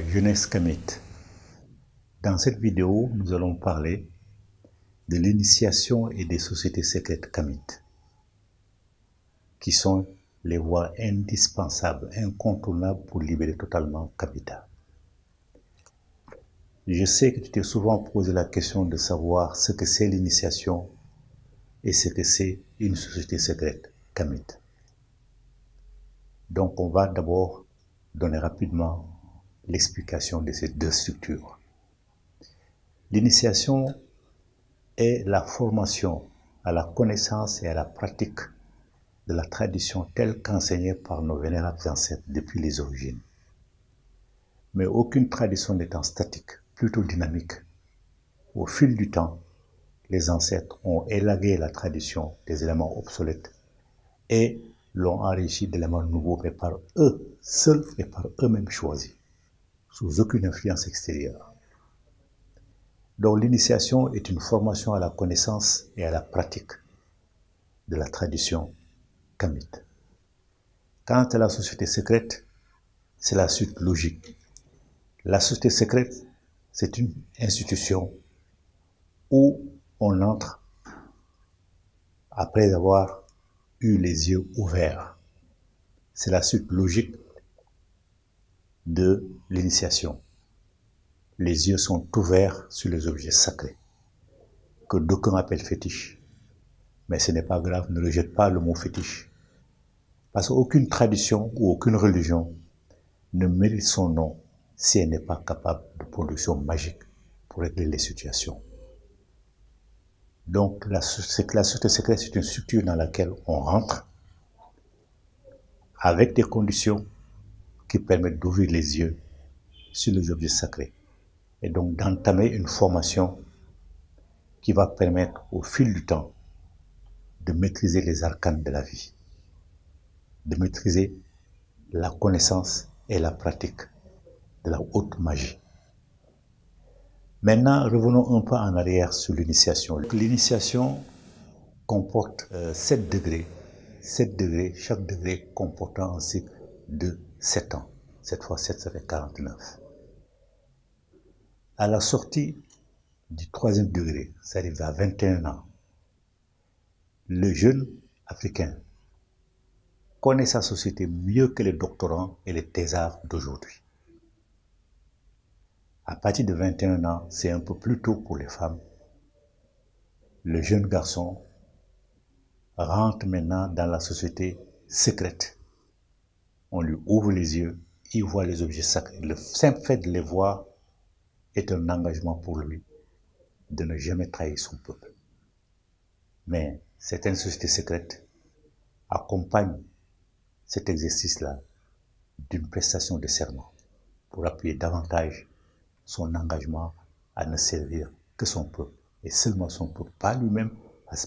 Jeunesse Kamite. Dans cette vidéo, nous allons parler de l'initiation et des sociétés secrètes Kamite, qui sont les voies indispensables, incontournables pour libérer totalement Kamita. Je sais que tu t'es souvent posé la question de savoir ce que c'est l'initiation et ce que c'est une société secrète Kamite. Donc on va d'abord donner rapidement l'explication de ces deux structures. L'initiation est la formation à la connaissance et à la pratique de la tradition telle qu'enseignée par nos vénérables ancêtres depuis les origines. Mais aucune tradition n'étant statique, plutôt dynamique. Au fil du temps, les ancêtres ont élagué la tradition des éléments obsolètes et l'ont enrichi d'éléments nouveaux, mais par eux seuls et par eux-mêmes choisis, sous aucune influence extérieure. Donc l'initiation est une formation à la connaissance et à la pratique de la tradition kamite. Quant à la société secrète, c'est la suite logique. La société secrète, c'est une institution où on entre après avoir eu les yeux ouverts. C'est la suite logique de l'initiation. Les yeux sont ouverts sur les objets sacrés, que d'aucuns appellent fétiches. Mais ce n'est pas grave, ne rejette pas le mot fétiche. Parce qu'aucune tradition ou aucune religion ne mérite son nom si elle n'est pas capable de production magique pour régler les situations. Donc la société secrète, c'est une structure dans laquelle on rentre avec des conditions qui permettent d'ouvrir les yeux sur les objets sacrés et donc d'entamer une formation qui va permettre au fil du temps de maîtriser les arcanes de la vie, de maîtriser la connaissance et la pratique de la haute magie. Maintenant, revenons un peu en arrière sur l'initiation. L'initiation comporte 7 degrés. 7 degrés, chaque degré comportant un cycle de 7 ans. 7 fois 7, ça fait 49. À la sortie du 3e degré, ça arrive à 21 ans, le jeune africain connaît sa société mieux que les doctorants et les thésards d'aujourd'hui. À partir de 21 ans, c'est un peu plus tôt pour les femmes. Le jeune garçon rentre maintenant dans la société secrète. On lui ouvre les yeux, il voit les objets sacrés. Le simple fait de les voir est un engagement pour lui de ne jamais trahir son peuple. Mais certaines sociétés secrètes accompagnent cet exercice-là d'une prestation de serment pour appuyer davantage son engagement à ne servir que son peuple, et seulement son peuple, pas lui-même,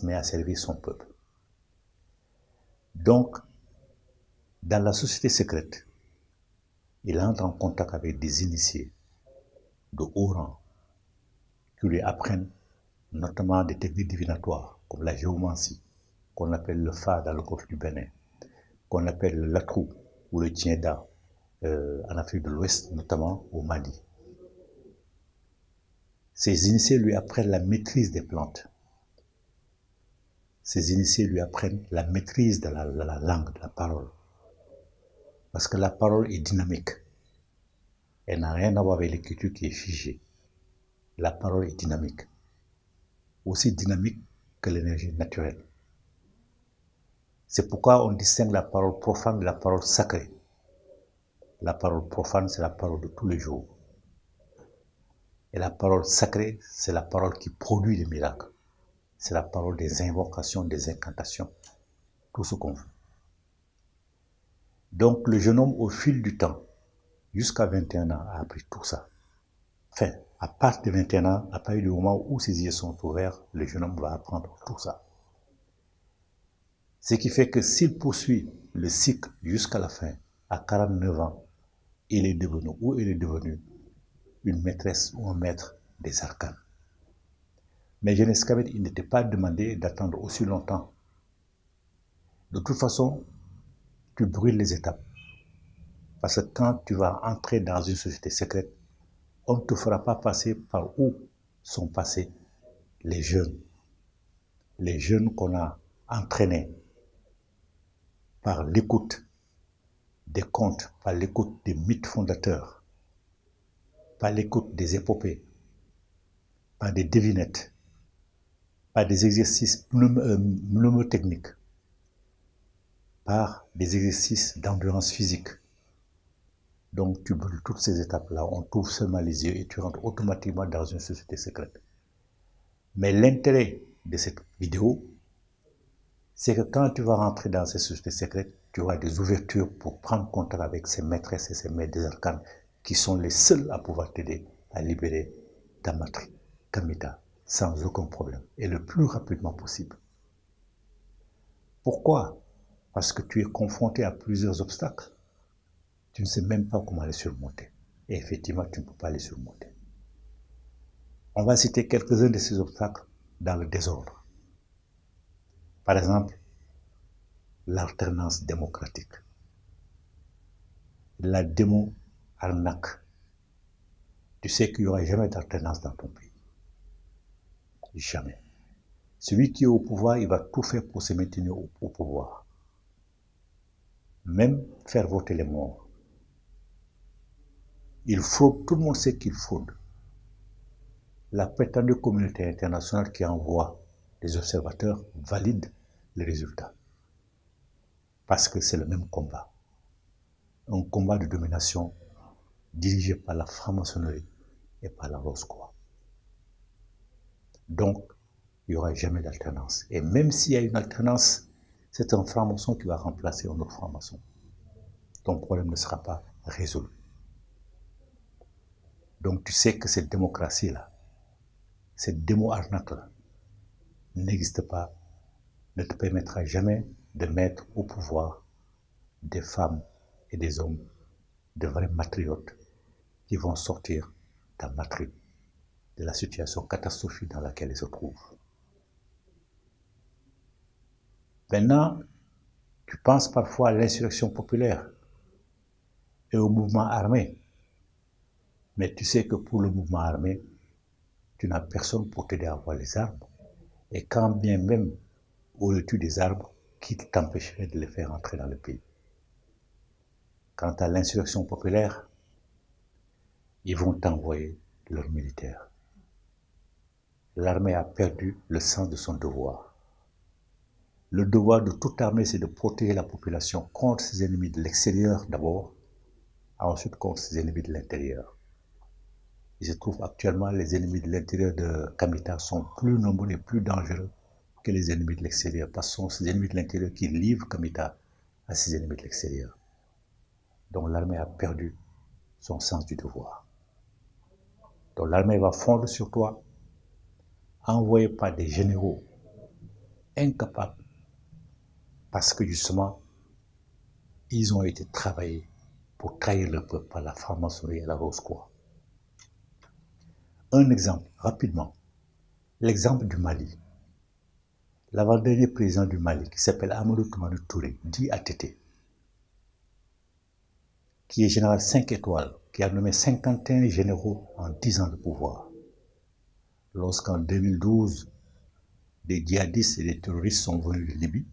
mais à servir son peuple. Donc, dans la société secrète, il entre en contact avec des initiés de haut rang qui lui apprennent notamment des techniques divinatoires, comme la géomancie, qu'on appelle le Fa dans le golfe du Bénin, qu'on appelle le Latrou ou le Tienda en Afrique de l'Ouest, notamment au Mali. Ces initiés lui apprennent la maîtrise des plantes. Ces initiés lui apprennent la maîtrise de la langue, de la parole. Parce que la parole est dynamique. Elle n'a rien à voir avec l'écriture qui est figée. La parole est dynamique. Aussi dynamique que l'énergie naturelle. C'est pourquoi on distingue la parole profane de la parole sacrée. La parole profane, c'est la parole de tous les jours. Et la parole sacrée, c'est la parole qui produit les miracles. C'est la parole des invocations, des incantations, tout ce qu'on veut. Donc le jeune homme, au fil du temps, jusqu'à 21 ans, a appris tout ça. Enfin, à partir de 21 ans, à partir du moment où ses yeux sont ouverts, le jeune homme va apprendre tout ça. Ce qui fait que s'il poursuit le cycle jusqu'à la fin, à 49 ans, il est devenu une maîtresse ou un maître des arcanes. Mais Genès Kabed, il n'était pas demandé d'attendre aussi longtemps. De toute façon, tu brûles les étapes. Parce que quand tu vas entrer dans une société secrète, on ne te fera pas passer par où sont passés les jeunes qu'on a entraînés par l'écoute des contes, par l'écoute des mythes fondateurs, par l'écoute des épopées, par des devinettes, par des exercices mnémotechniques, par des exercices d'endurance physique. Donc tu brûles toutes ces étapes-là, on t'ouvre seulement les yeux et tu rentres automatiquement dans une société secrète. Mais l'intérêt de cette vidéo, c'est que quand tu vas rentrer dans ces sociétés secrètes, tu auras des ouvertures pour prendre contact avec ces maîtresses et ces maîtres des arcanes qui sont les seuls à pouvoir t'aider à libérer ta matrice, Kamita, sans aucun problème et le plus rapidement possible. Pourquoi? Parce que tu es confronté à plusieurs obstacles. Tu ne sais même pas comment les surmonter. Et effectivement, tu ne peux pas les surmonter. On va citer quelques-uns de ces obstacles dans le désordre. Par exemple, l'alternance démocratique, la démo-arnaque. Tu sais qu'il n'y aura jamais d'alternance dans ton pays. Jamais. Celui qui est au pouvoir, il va tout faire pour se maintenir au pouvoir. Même faire voter les morts. Il fraude, tout le monde sait qu'il fraude. La prétendue communauté internationale qui envoie des observateurs valide les résultats. Parce que c'est le même combat. Un combat de domination dirigé par la franc-maçonnerie et par la Rose-Croix. Donc, il n'y aura jamais d'alternance. Et même s'il y a une alternance, c'est un franc-maçon qui va remplacer un autre franc-maçon. Ton problème ne sera pas résolu. Donc tu sais que cette démocratie-là, cette démo-arnaque-là, n'existe pas, ne te permettra jamais de mettre au pouvoir des femmes et des hommes, de vrais matriotes, qui vont sortir ta patrie de la situation catastrophique dans laquelle ils se trouvent. Maintenant, tu penses parfois à l'insurrection populaire et au mouvement armé. Mais tu sais que pour le mouvement armé, tu n'as personne pour t'aider à avoir les armes. Et quand bien même aurais-tu des armes, qui t'empêcherait de les faire entrer dans le pays? Quant à l'insurrection populaire, ils vont t'envoyer leurs militaires. L'armée a perdu le sens de son devoir. Le devoir de toute armée, c'est de protéger la population contre ses ennemis de l'extérieur d'abord, ensuite contre ses ennemis de l'intérieur. Il se trouve actuellement les ennemis de l'intérieur de Kamita sont plus nombreux et plus dangereux que les ennemis de l'extérieur, parce que ce sont ces ennemis de l'intérieur qui livrent Kamita à ses ennemis de l'extérieur. Donc l'armée a perdu son sens du devoir. Donc l'armée va fondre sur toi, envoyée par des généraux incapables, parce que justement, ils ont été travaillés pour trahir le peuple par la franc-maçonnerie et la Rose-Croix. Un exemple, rapidement, l'exemple du Mali. L'avant-dernier président du Mali, qui s'appelle Amadou Toumani Touré, dit ATT, qui est général 5 étoiles, qui a nommé 51 généraux en 10 ans de pouvoir. Lorsqu'en 2012, des djihadistes et des terroristes sont venus de Libye,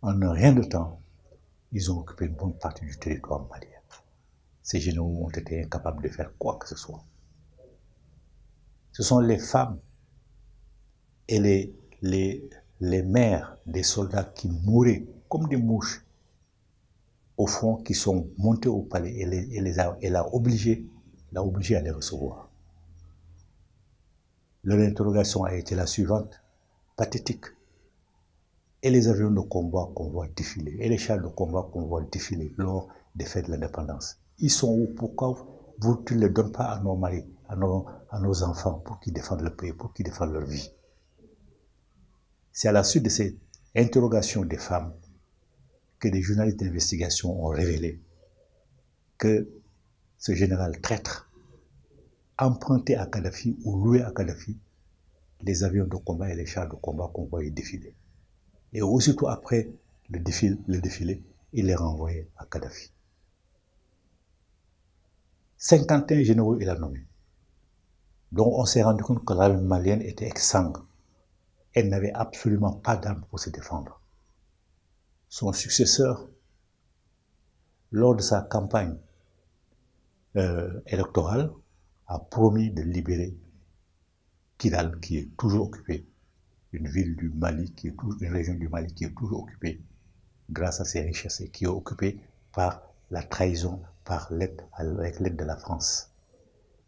en un rien de temps, ils ont occupé une bonne partie du territoire malien. Ces généraux ont été incapables de faire quoi que ce soit. Ce sont les femmes et les mères des soldats qui mouraient comme des mouches au front, qui sont montés au palais et l'a obligé à les recevoir. Leur interrogation a été la suivante, pathétique. Et les avions de combat qu'on voit défiler, et les chars de combat qu'on voit défiler lors des fêtes de l'indépendance, ils sont où? Pourquoi tu ne les donnes pas à nos maris, à nos enfants, pour qu'ils défendent le pays, pour qu'ils défendent leur vie? C'est à la suite de ces interrogations des femmes que des journalistes d'investigation ont révélé que ce général traître, emprunté à Kadhafi ou loué à Kadhafi, les avions de combat et les chars de combat qu'on voyait défiler. Et aussitôt après le défilé, il les renvoyait à Kadhafi. 51 généraux il a nommé. Donc on s'est rendu compte que l'armée malienne était exsangue. Elle n'avait absolument pas d'armes pour se défendre. Son successeur, lors de sa campagne électorale, a promis de libérer Kidal, qui est toujours occupée, une ville du Mali, une région du Mali qui est toujours occupée grâce à ses richesses et qui est occupée par la trahison, avec l'aide de la France.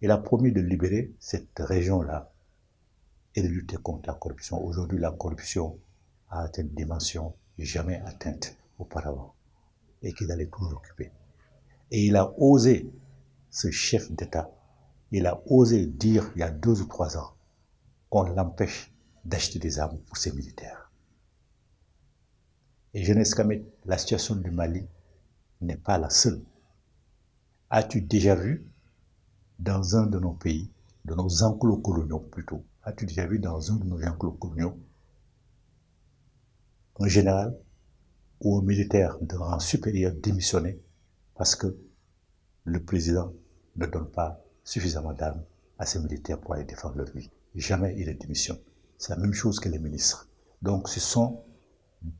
Il a promis de libérer cette région-là et de lutter contre la corruption. Aujourd'hui, la corruption a atteint une dimension jamais atteinte auparavant et qu'il allait toujours occuper. Et il a osé, ce chef d'État, il a osé dire il y a 2 ou 3 ans qu'on l'empêche d'acheter des armes pour ses militaires. Et Jeunesse Kamet, la situation du Mali n'est pas la seule. As-tu déjà vu dans un de nos pays, de nos enclos coloniaux plutôt, as-tu déjà vu dans un de nos enclos coloniaux un général ou un militaire de rang supérieur démissionner parce que le président ne donne pas suffisamment d'armes à ses militaires pour aller défendre leur vie? Jamais il démissionne. C'est la même chose que les ministres. Donc ce sont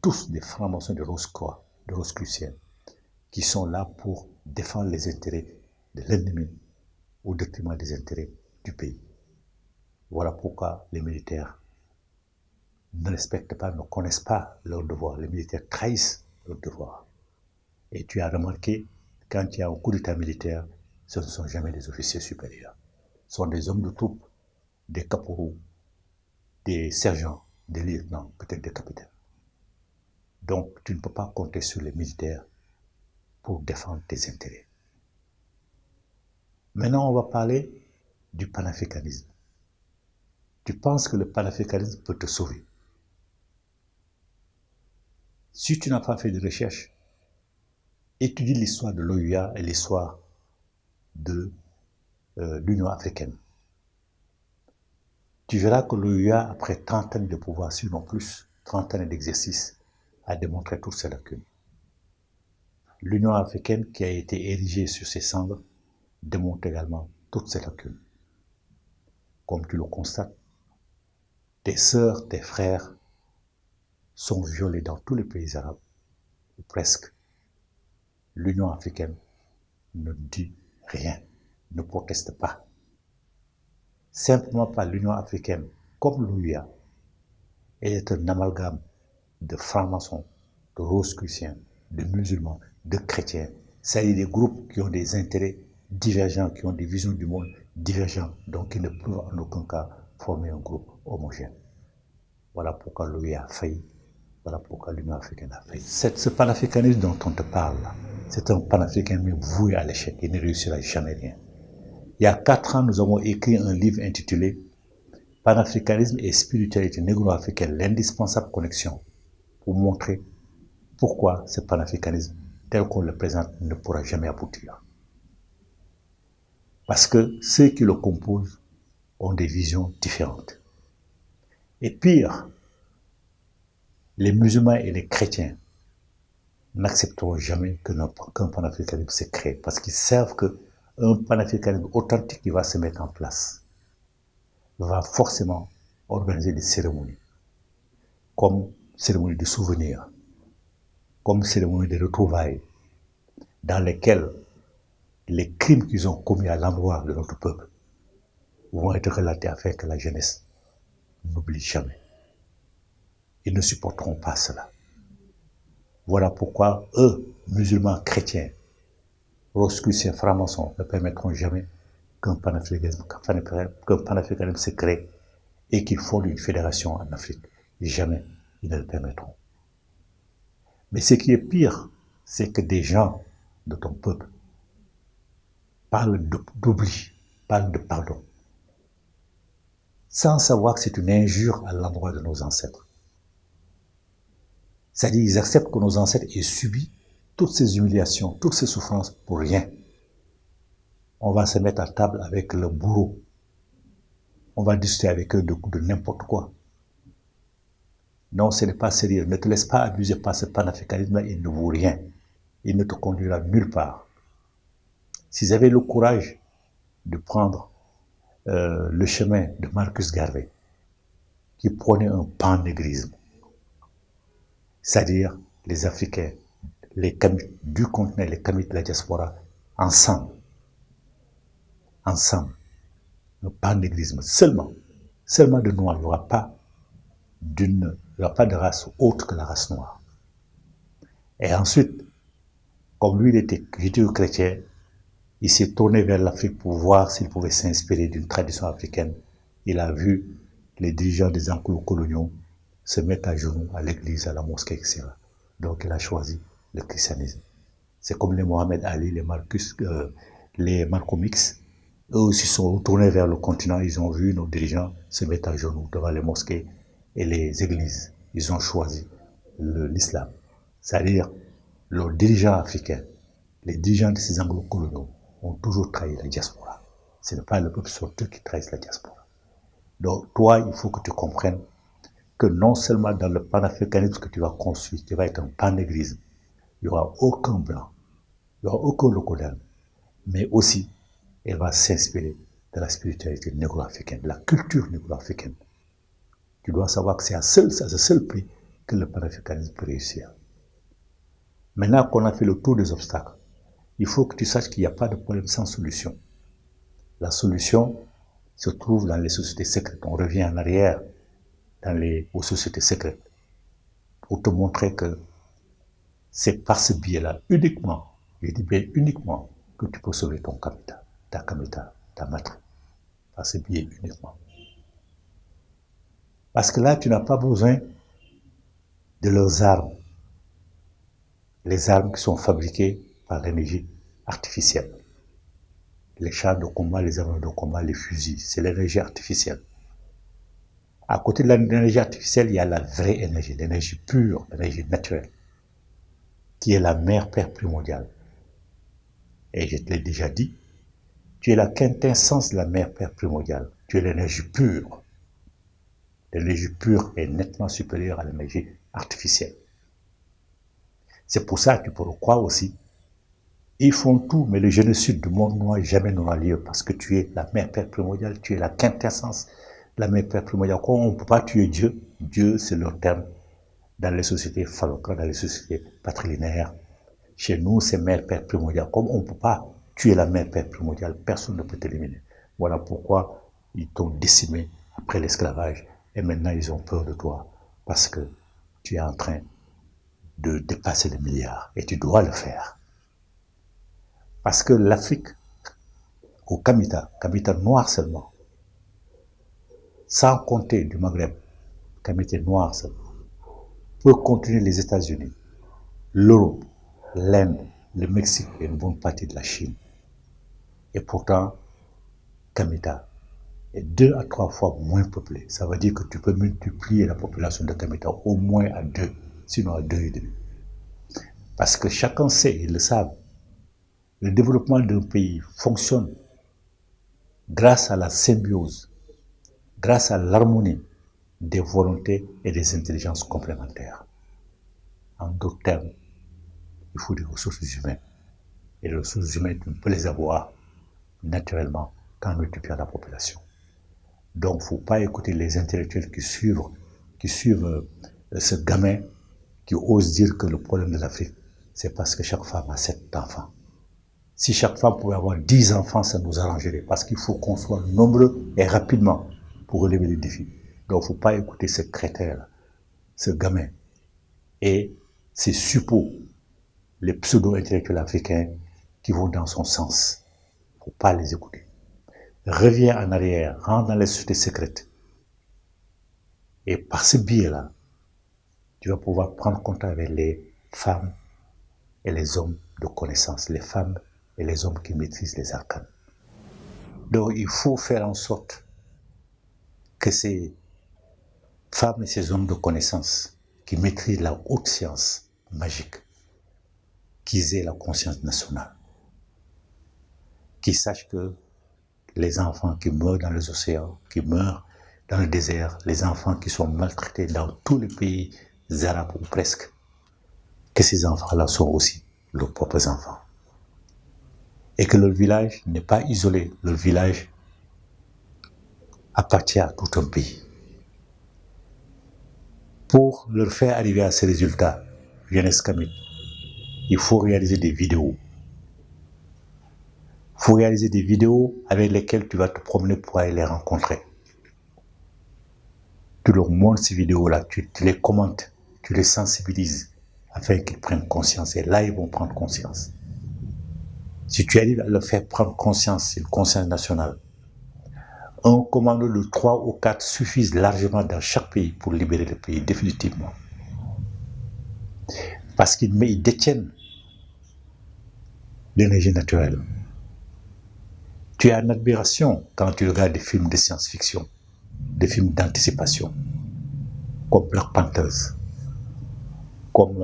tous des francs-maçons de Rose-Croix, de Rosicruciens, qui sont là pour défendre les intérêts de l'ennemi au détriment des intérêts du pays. Voilà pourquoi les militaires ne respectent pas, ne connaissent pas leurs devoirs. Les militaires trahissent leurs devoirs. Et tu as remarqué, quand il y a un coup d'état militaire, ce ne sont jamais des officiers supérieurs. Ce sont des hommes de troupe, des caporaux, des sergents, des lieutenants, peut-être des capitaines. Donc, tu ne peux pas compter sur les militaires pour défendre tes intérêts. Maintenant, on va parler du panafricanisme. Tu penses que le panafricanisme peut te sauver. Si tu n'as pas fait de recherche, étudie l'histoire de l'OUA et l'histoire de l'Union africaine. Tu verras que l'OUA, après 30 années de pouvoir, sinon plus, 30 années d'exercice, a démontré toutes ses lacunes. L'Union africaine, qui a été érigée sur ses cendres, démontre également toutes ses lacunes. Comme tu le constates, tes sœurs, tes frères sont violés dans tous les pays arabes, ou presque. L'Union africaine ne dit rien, ne proteste pas. Simplement par l'Union africaine, comme l'OUA, elle est un amalgame de francs-maçons, de rosicruciens, de musulmans, de chrétiens. C'est-à-dire des groupes qui ont des intérêts divergents, qui ont des visions du monde divergentes, donc qui ne peuvent en aucun cas former un groupe homogène. Voilà pourquoi l'OUA a failli. Voilà pourquoi l'Union africaine a failli. Ce panafricanisme dont on te parle, c'est un panafricanisme voué à l'échec. Il ne réussira jamais rien. Il y a 4 ans, nous avons écrit un livre intitulé « Panafricanisme et spiritualité négro-africaine, l'indispensable connexion » pour montrer pourquoi ce panafricanisme, tel qu'on le présente, ne pourra jamais aboutir. Parce que ceux qui le composent ont des visions différentes. Et pire, les musulmans et les chrétiens n'accepteront jamais qu'un panafricanisme se crée, parce qu'ils savent qu'un panafricanisme authentique qui va se mettre en place va forcément organiser des cérémonies, comme cérémonie de souvenir, comme cérémonie de retrouvailles, dans lesquelles les crimes qu'ils ont commis à l'endroit de notre peuple vont être relatés afin que la jeunesse n'oublie jamais. Ils ne supporteront pas cela. Voilà pourquoi eux, musulmans, chrétiens, rosicruciens, francs-maçons, ne permettront jamais qu'un panafricanisme se crée et qu'ils fondent une fédération en Afrique. Jamais ils ne le permettront. Mais ce qui est pire, c'est que des gens de ton peuple parlent d'oubli, parlent de pardon, sans savoir que c'est une injure à l'endroit de nos ancêtres. C'est-à-dire qu'ils acceptent que nos ancêtres aient subi toutes ces humiliations, toutes ces souffrances pour rien. On va se mettre à table avec le bourreau. on va discuter avec eux de n'importe quoi. Non, ce n'est pas sérieux. Ne te laisse pas abuser par ce panafricanisme, il ne vaut rien. Il ne te conduira nulle part. S'ils avaient le courage de prendre le chemin de Marcus Garvey, qui prônait un pan-négrisme, c'est-à-dire les Africains, les Kamites du continent, les Kamites de la diaspora, ensemble, un pan-négrisme seulement de noirs, il n'y aura pas de race autre que la race noire. Et ensuite, comme lui, il était judéo-chrétien, il s'est tourné vers l'Afrique pour voir s'il pouvait s'inspirer d'une tradition africaine. Il a vu les dirigeants des enclos coloniaux se mettre à genoux à l'église, à la mosquée, etc. Donc il a choisi le christianisme. C'est comme les Mohamed Ali, les Malcolm X. Eux aussi sont retournés vers le continent, ils ont vu nos dirigeants se mettre à genoux devant les mosquées et les églises. Ils ont choisi l'islam. C'est-à-dire, leurs dirigeants africains, les dirigeants de ces anglo-coloniaux, ont toujours trahi la diaspora. Ce n'est pas le peuple sorteux qui trahissent la diaspora. Donc, toi, il faut que tu comprennes que non seulement dans le panafricanisme que tu vas construire, tu vas être un panégrisme. Il n'y aura aucun blanc, il n'y aura aucun locodème, mais aussi, elle va s'inspirer de la spiritualité négro-africaine, de la culture négro-africaine. Tu dois savoir que c'est à ce seul prix que le panafricanisme peut réussir. Maintenant qu'on a fait le tour des obstacles, il faut que tu saches qu'il n'y a pas de problème sans solution. La solution se trouve dans les sociétés secrètes. On revient en arrière aux sociétés secrètes pour te montrer que c'est par ce biais-là uniquement, je dis bien uniquement, que tu peux sauver ton Kamita, ta matrice. Par ce biais uniquement. Parce que là, tu n'as pas besoin de leurs armes. Les armes qui sont fabriquées par l'énergie artificielle. Les chars de combat, les armes de combat, les fusils, c'est l'énergie artificielle. À côté de l'énergie artificielle, il y a la vraie énergie, l'énergie pure, l'énergie naturelle, qui est la mère-père primordiale. Et je te l'ai déjà dit, tu es la quintessence de la mère-père primordiale. Tu es l'énergie pure. L'énergie pure est nettement supérieure à l'énergie artificielle. C'est pour ça que tu peux le croire aussi. Ils font tout, mais le génocide du monde noir jamais n'aura lieu parce que tu es la mère-père primordiale, tu es la quintessence de la mère-père primordiale. Quand on ne peut pas tuer Dieu, Dieu c'est leur terme dans les sociétés phallocratiques, dans les sociétés patrilinéaires. Chez nous, c'est mère-père primordiale. Comme on ne peut pas tuer la mère-père primordiale, personne ne peut t'éliminer. Voilà pourquoi ils t'ont décimé après l'esclavage et maintenant ils ont peur de toi parce que tu es en train de dépasser les milliards et tu dois le faire. Parce que l'Afrique, au Kamita noir seulement, sans compter du Maghreb, Kamita noir seulement, peut contenir les États-Unis, l'Europe, l'Inde, le Mexique et une bonne partie de la Chine. Et pourtant, Kamita est 2 à 3 fois moins peuplé. Ça veut dire que tu peux multiplier la population de Kamita au moins à 2, sinon à 2,5. Parce que chacun sait, ils le savent, le développement d'un pays fonctionne grâce à la symbiose, grâce à l'harmonie des volontés et des intelligences complémentaires. En d'autres termes, il faut des ressources humaines. Et les ressources humaines, tu peux les avoir naturellement qu'en multipliant la population. Donc, il ne faut pas écouter les intellectuels qui suivent ce gamin qui ose dire que le problème de l'Afrique, c'est parce que chaque femme a 7 enfants. Si chaque femme pouvait avoir 10 enfants, ça nous arrangerait parce qu'il faut qu'on soit nombreux et rapidement pour relever les défis. Donc, il ne faut pas écouter ce crétin-là, ce gamin et ces suppôts, les pseudo-intellectuels africains qui vont dans son sens. Il ne faut pas les écouter. Reviens en arrière, rentre dans les sociétés secrètes. Et par ce biais-là, tu vas pouvoir prendre contact avec les femmes et les hommes de connaissance, les femmes et les hommes qui maîtrisent les arcanes. Donc il faut faire en sorte que ces femmes et ces hommes de connaissance qui maîtrisent la haute science magique, qu'ils aient la conscience nationale, qu'ils sachent que les enfants qui meurent dans les océans, qui meurent dans le désert, les enfants qui sont maltraités dans tous les pays arabes ou presque, que ces enfants-là sont aussi leurs propres enfants. Et que leur village n'est pas isolé, leur village appartient à tout un pays. Pour leur faire arriver à ces résultats, Jeunesse Kamit, il faut réaliser des vidéos. Il faut réaliser des vidéos avec lesquelles tu vas te promener pour aller les rencontrer. Tu leur montres ces vidéos-là, tu les commentes, tu les sensibilises afin qu'ils prennent conscience. Et là, ils vont prendre conscience. Si tu arrives à leur faire prendre conscience, une conscience nationale, un commando de 3 ou 4 suffisent largement dans chaque pays pour libérer le pays définitivement. Parce qu'ils détiennent l'énergie naturelle. Tu es en admiration quand tu regardes des films de science-fiction, des films d'anticipation, comme Black Panthers, comme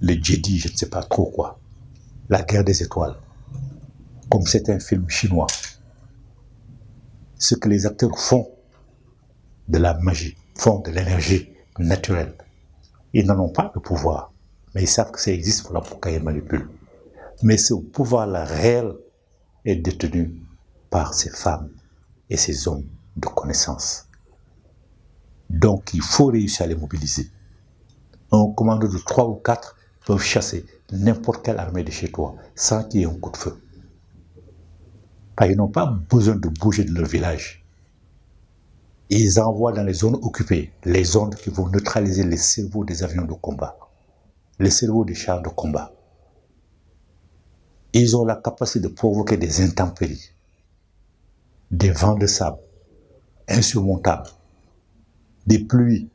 le Jedi, je ne sais pas trop quoi, La Guerre des Étoiles, comme certains films chinois. Ce que les acteurs font de la magie, font de l'énergie naturelle. Ils n'en ont pas le pouvoir, mais ils savent que ça existe pour qu'ils manipulent. Mais ce pouvoir-là réel est détenu par ces femmes et ces hommes de connaissance. Donc il faut réussir à les mobiliser. Un commando de 3 ou 4 peuvent chasser n'importe quelle armée de chez toi sans qu'il y ait un coup de feu. Parce qu'ils n'ont pas besoin de bouger de leur village. Ils envoient dans les zones occupées les ondes qui vont neutraliser les cerveaux des avions de combat, les cerveaux des chars de combat. Ils ont la capacité de provoquer des intempéries, des vents de sable insurmontables, des pluies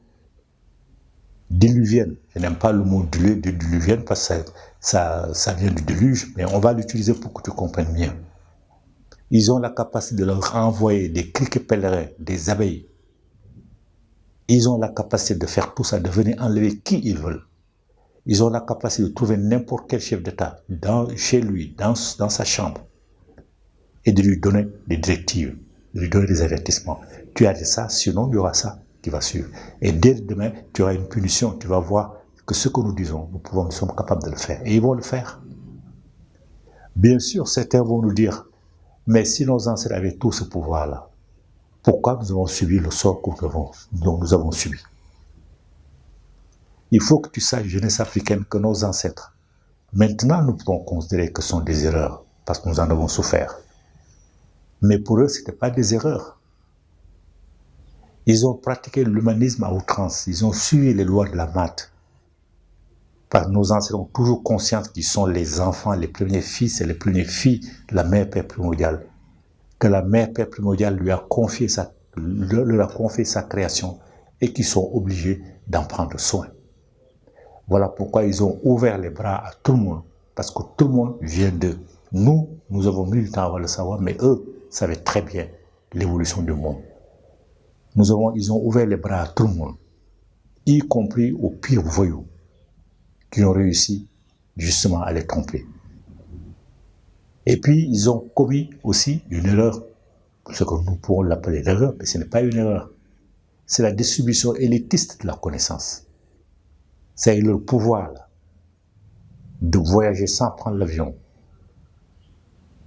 diluviennes. Je n'aime pas le mot diluvienne parce que ça vient du déluge, mais on va l'utiliser pour que tu comprennes bien. Ils ont la capacité de leur envoyer des criquets pèlerins, des abeilles. Ils ont la capacité de faire tout ça, de venir enlever qui ils veulent. Ils ont la capacité de trouver n'importe quel chef d'État chez lui, dans sa chambre, et de lui donner des directives, de lui donner des avertissements. Tu as dit ça, sinon il y aura ça qui va suivre. Et dès demain, tu auras une punition. Tu vas voir que ce que nous disons, nous sommes capables de le faire. Et ils vont le faire. Bien sûr, certains vont nous dire, mais si nos ancêtres avaient tout ce pouvoir-là, pourquoi nous avons subi le sort dont nous avons subi? Il faut que tu saches, jeunesse africaine, que nos ancêtres, maintenant nous pouvons considérer que ce sont des erreurs, parce que nous en avons souffert. Mais pour eux, ce n'était pas des erreurs. Ils ont pratiqué l'humanisme à outrance, ils ont suivi les lois de la maths. Parce que nos ancêtres ont toujours conscience qu'ils sont les enfants, les premiers fils et les premières filles de la mère Père primordiale. Que la mère Père primordiale leur a confié sa création et qu'ils sont obligés d'en prendre soin. Voilà pourquoi ils ont ouvert les bras à tout le monde, parce que tout le monde vient d'eux. Nous avons mis du temps avant de le savoir, mais eux savaient très bien l'évolution du monde. Ils ont ouvert les bras à tout le monde, y compris aux pires voyous, qui ont réussi justement à les tromper. Et puis, ils ont commis aussi une erreur, ce que nous pourrons l'appeler l'erreur, mais ce n'est pas une erreur. C'est la distribution élitiste de la connaissance. C'est leur pouvoir là, de voyager sans prendre l'avion.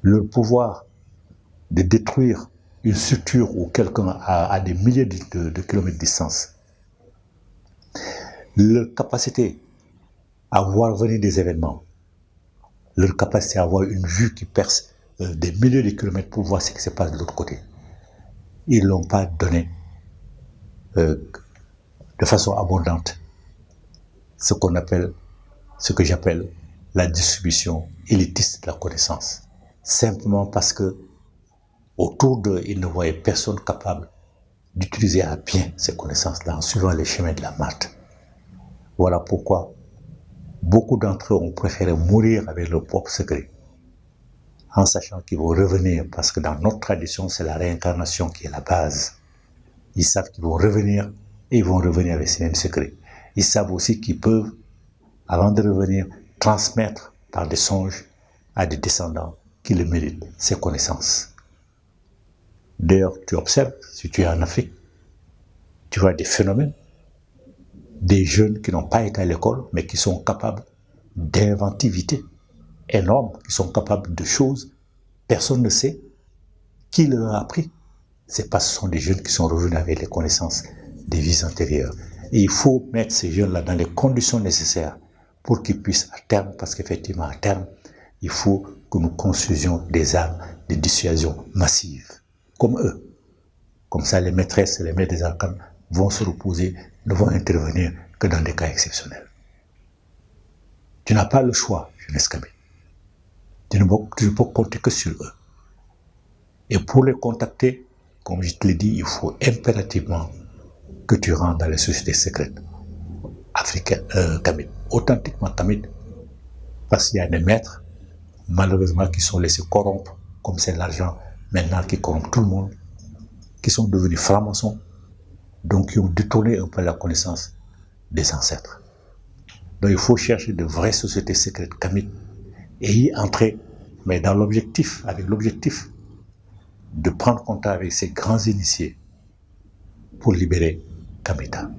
Leur pouvoir de détruire une structure ou quelqu'un à des milliers de kilomètres de distance. Leur capacité à voir venir des événements. Leur capacité à avoir une vue qui perce des milliers de kilomètres pour voir ce qui se passe de l'autre côté. Ils ne l'ont pas donné de façon abondante. Ce que j'appelle la distribution élitiste de la connaissance. Simplement parce que autour d'eux, ils ne voyaient personne capable d'utiliser à bien ces connaissances-là en suivant les chemins de la maths. Voilà pourquoi beaucoup d'entre eux ont préféré mourir avec leurs propres secrets, en sachant qu'ils vont revenir, parce que dans notre tradition, c'est la réincarnation qui est la base. Ils savent qu'ils vont revenir, et ils vont revenir avec ces mêmes secrets. Ils savent aussi qu'ils peuvent, avant de revenir, transmettre par des songes à des descendants qui le méritent, ces connaissances. D'ailleurs, tu observes, si tu es en Afrique, tu vois des phénomènes, des jeunes qui n'ont pas été à l'école, mais qui sont capables d'inventivité énorme, qui sont capables de choses, personne ne sait qui leur a appris. C'est parce que ce sont des jeunes qui sont revenus avec les connaissances des vies antérieures. Et il faut mettre ces jeunes-là dans les conditions nécessaires pour qu'ils puissent à terme, parce qu'effectivement à terme, il faut que nous construisions des armes de dissuasion massives, comme eux. Comme ça, les maîtresses et les maîtres des arcanes vont se reposer, ne vont intervenir que dans des cas exceptionnels. Tu n'as pas le choix, jeunesse Kamil. Tu ne peux compter que sur eux. Et pour les contacter, comme je te l'ai dit, il faut impérativement que tu rentres dans les sociétés secrètes africaines, Kamil, authentiquement Kamil, parce qu'il y a des maîtres, malheureusement, qui sont laissés corrompre, comme c'est l'argent maintenant qui corrompt tout le monde, qui sont devenus francs-maçons, donc qui ont détourné un peu la connaissance des ancêtres. Donc il faut chercher de vraies sociétés secrètes Kamil et y entrer, mais dans l'objectif, avec l'objectif de prendre contact avec ces grands initiés pour libérer Kamita.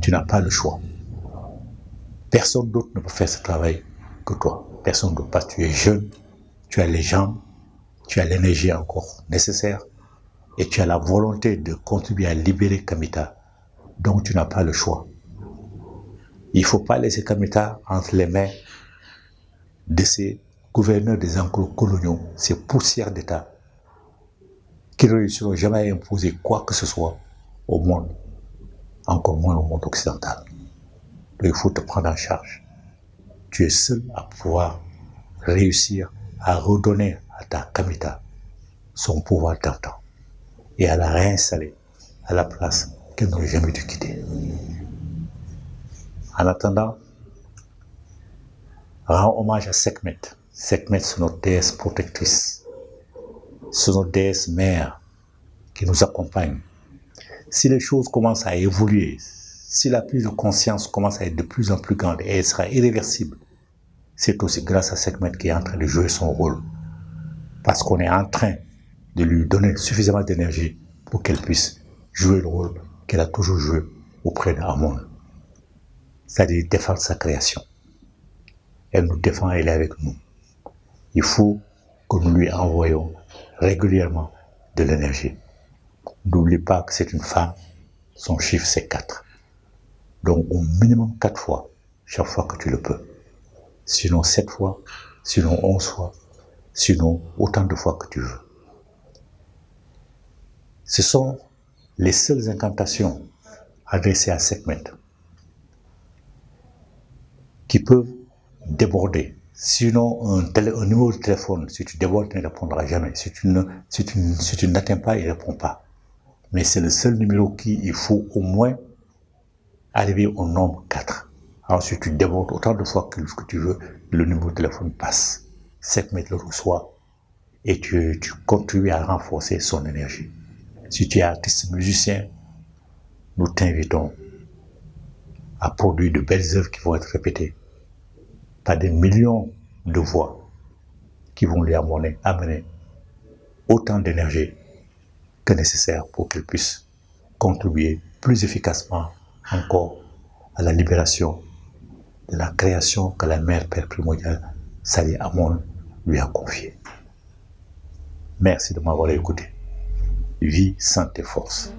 Tu n'as pas le choix. Personne d'autre ne peut faire ce travail que toi. Personne d'autre, parce que tu es jeune, tu as les jambes, tu as l'énergie encore nécessaire et tu as la volonté de contribuer à libérer Kamita. Donc tu n'as pas le choix. Il ne faut pas laisser Kamita entre les mains de ces gouverneurs des enclos coloniaux, ces poussières d'État qui ne réussiront jamais à imposer quoi que ce soit au monde, encore moins au monde occidental. Donc il faut te prendre en charge. Tu es seul à pouvoir réussir à redonner à ta Kamita son pouvoir d'antan et à la réinstaller à la place qu'elle n'aurait jamais dû quitter. En attendant, rends hommage à Sekhmet. Sekhmet, c'est notre déesse protectrice. C'est notre déesse mère qui nous accompagne. Si les choses commencent à évoluer, si la prise de conscience commence à être de plus en plus grande et elle sera irréversible, c'est aussi grâce à Sekhmet qui est en train de jouer son rôle. Parce qu'on est en train de lui donner suffisamment d'énergie pour qu'elle puisse jouer le rôle qu'elle a toujours joué auprès d'Amon. C'est-à-dire défendre sa création. Elle nous défend, elle est avec nous. Il faut que nous lui envoyions régulièrement de l'énergie. N'oublie pas que c'est une femme, son chiffre c'est 4. Donc au minimum 4 fois, chaque fois que tu le peux. Sinon 7 fois, sinon 11 fois, sinon autant de fois que tu veux. Ce sont les seules incantations adressées à Sekhmet qui peuvent déborder. Sinon, un numéro de téléphone, si tu débordes, il ne répondra jamais. Si tu n'atteins pas, il ne répond pas. Mais c'est le seul numéro il faut au moins arriver au nombre 4. Ensuite, tu débordes autant de fois que tu veux, le numéro de téléphone passe. Sekhmet le reçoit et tu contribues à renforcer son énergie. Si tu es artiste musicien, nous t'invitons à produire de belles œuvres qui vont être répétées par des millions de voix qui vont lui amener autant d'énergie que nécessaire pour qu'elle puisse contribuer plus efficacement encore à la libération de la création que la mère Père primordiale, Sali Amon, lui a confiée. Merci de m'avoir écouté. Vie, santé, force.